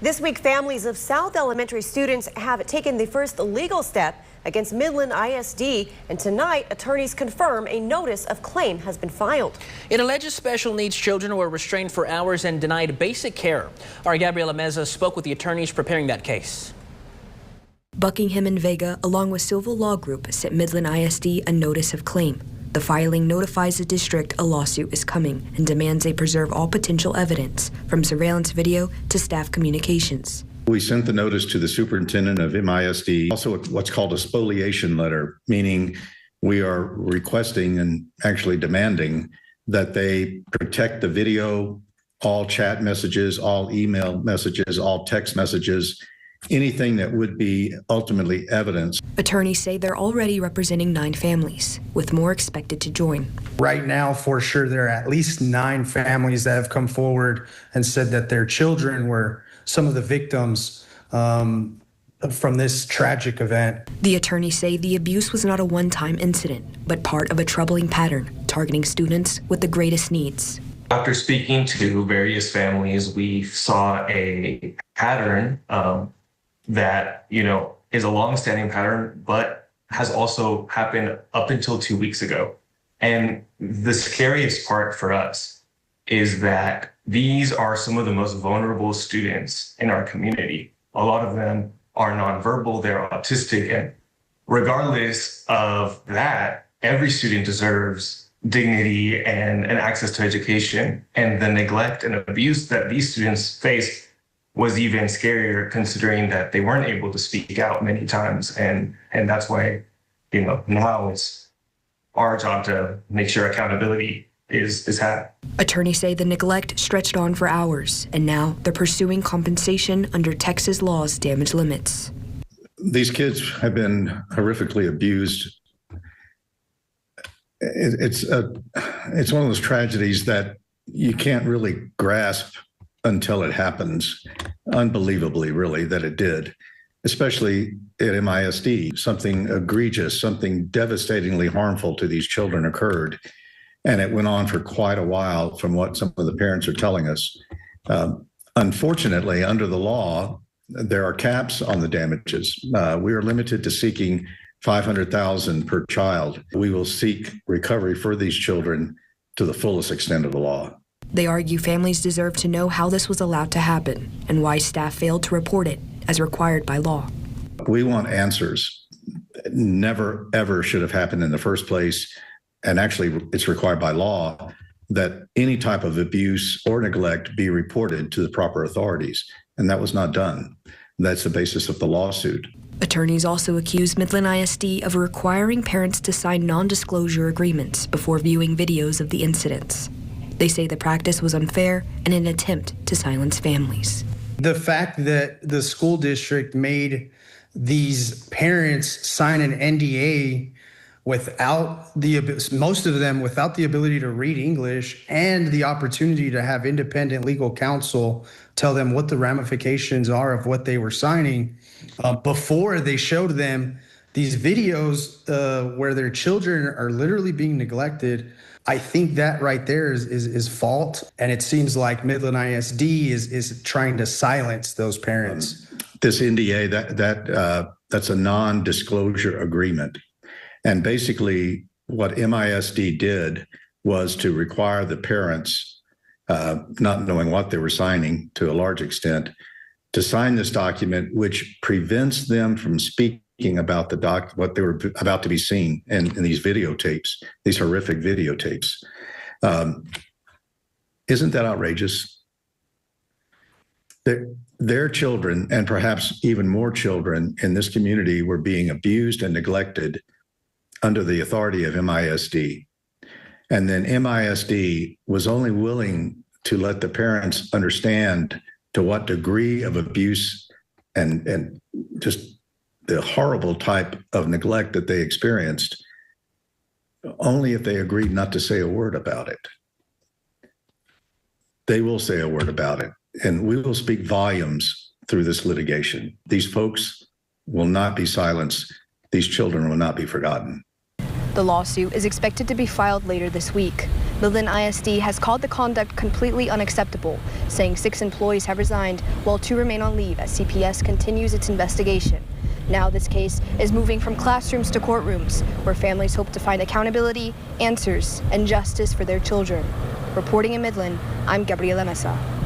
This week, families of South Elementary students have taken the first legal step against Midland ISD, and tonight attorneys confirm a notice of claim has been filed. It alleges special needs children were restrained for hours and denied basic care. Our Gabriela Meza spoke with the attorneys preparing that case. Buckingham and Vega, along with Silva Law Group, sent Midland ISD a notice of claim. The filing notifies the district a lawsuit is coming and demands they preserve all potential evidence, from surveillance video to staff communications. We sent the notice to the superintendent of MISD, also what's called a spoliation letter, meaning we are requesting and actually demanding that they protect the video, all chat messages, all email messages, all text messages, anything that would be ultimately evidence. Attorneys say they're already representing 9 families, with more expected to join. Right now, for sure, there are at least 9 families that have come forward and said that their children were some of the victims from this tragic event. The attorneys say the abuse was not a one-time incident, but part of a troubling pattern targeting students with the greatest needs. After speaking to various families, we saw a pattern that, is a long-standing pattern, but has also happened up until 2 weeks ago. And the scariest part for us is that these are some of the most vulnerable students in our community. A lot of them are nonverbal, they're autistic, and regardless of that, every student deserves dignity and access to education. And the neglect and abuse that these students face was even scarier, considering that they weren't able to speak out many times. And that's why, now it's our job to make sure accountability is had. Attorneys say the neglect stretched on for hours, and now they're pursuing compensation under Texas law's damage limits. These kids have been horrifically abused. It's one of those tragedies that you can't really grasp until it happens. Unbelievably, really, that it did, especially at MISD. Something egregious, something devastatingly harmful to these children occurred. And it went on for quite a while, from what some of the parents are telling us. Unfortunately, under the law, there are caps on the damages. We are limited to seeking $500,000 per child. We will seek recovery for these children to the fullest extent of the law. They argue families deserve to know how this was allowed to happen and why staff failed to report it as required by law. We want answers. It never, ever should have happened in the first place. And actually, it's required by law that any type of abuse or neglect be reported to the proper authorities. And that was not done. That's the basis of the lawsuit. Attorneys also accuse Midland ISD of requiring parents to sign non-disclosure agreements before viewing videos of the incidents. They say the practice was unfair and an attempt to silence families. The fact that the school district made these parents sign an NDA most of them without the ability to read English and the opportunity to have independent legal counsel tell them what the ramifications are of what they were signing before they showed them these videos where their children are literally being neglected. I think that right there is fault. And it seems like Midland ISD is trying to silence those parents. This NDA, that's a non-disclosure agreement. And basically what MISD did was to require the parents, not knowing what they were signing to a large extent, to sign this document, which prevents them from speaking about what they were about to be seen in these videotapes, these horrific videotapes. Isn't that outrageous? Their children, and perhaps even more children in this community, were being abused and neglected under the authority of MISD. And then MISD was only willing to let the parents understand to what degree of abuse and just the horrible type of neglect that they experienced, only if they agreed not to say a word about it. They will say a word about it, and we will speak volumes through this litigation. These folks will not be silenced. These children will not be forgotten. The lawsuit is expected to be filed later this week. Midland ISD has called the conduct completely unacceptable, saying 6 employees have resigned while 2 remain on leave as CPS continues its investigation. Now this case is moving from classrooms to courtrooms, where families hope to find accountability, answers, and justice for their children. Reporting in Midland, I'm Gabriela Mesa.